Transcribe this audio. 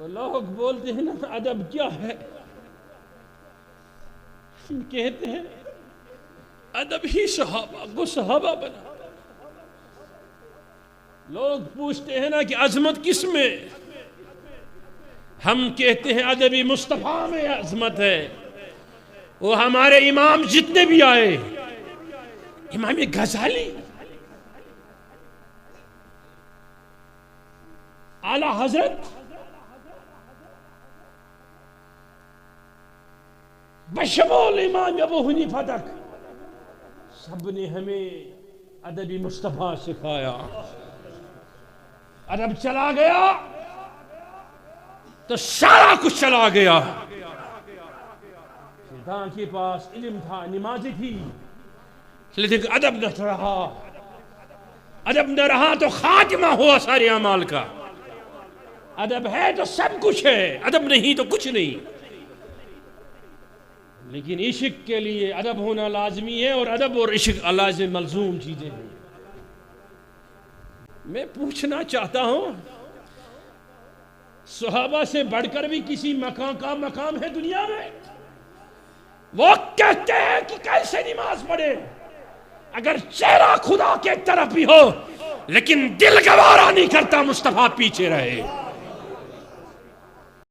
تو لوگ بولتے ہیں نا ادب کیا ہے، ہم کہتے ہیں ادب ہی صحابہ کو صحابہ بنا۔ لوگ پوچھتے ہیں نا کہ عظمت کس میں، ہم کہتے ہیں ادبی مصطفیٰ میں عظمت ہے۔ وہ ہمارے امام جتنے بھی آئے، امام غزالی، اعلی حضرت، بشمول امام ابو حنیفہ تک، سب نے ہمیں ادبی مصطفیٰ سکھایا۔ ادب چلا گیا تو سارا کچھ چلا گیا۔ شیطان کے پاس علم تھا، نمازی تھی، لیکن ادب نہ رہا۔ ادب نہ رہا تو خاتمہ ہوا سارے اعمال کا۔ ادب ہے تو سب کچھ ہے، ادب نہیں تو کچھ نہیں۔ لیکن عشق کے لیے ادب ہونا لازمی ہے، اور ادب اور عشق لازم ملزوم چیزیں ہیں۔ میں پوچھنا چاہتا ہوں، صحابہ سے بڑھ کر بھی کسی مقام کا مقام ہے دنیا میں؟ وہ کہتے ہیں کہ کیسے نماز پڑھے اگر چہرہ خدا کے طرف بھی ہو، لیکن دل گوارا نہیں کرتا مصطفیٰ پیچھے رہے۔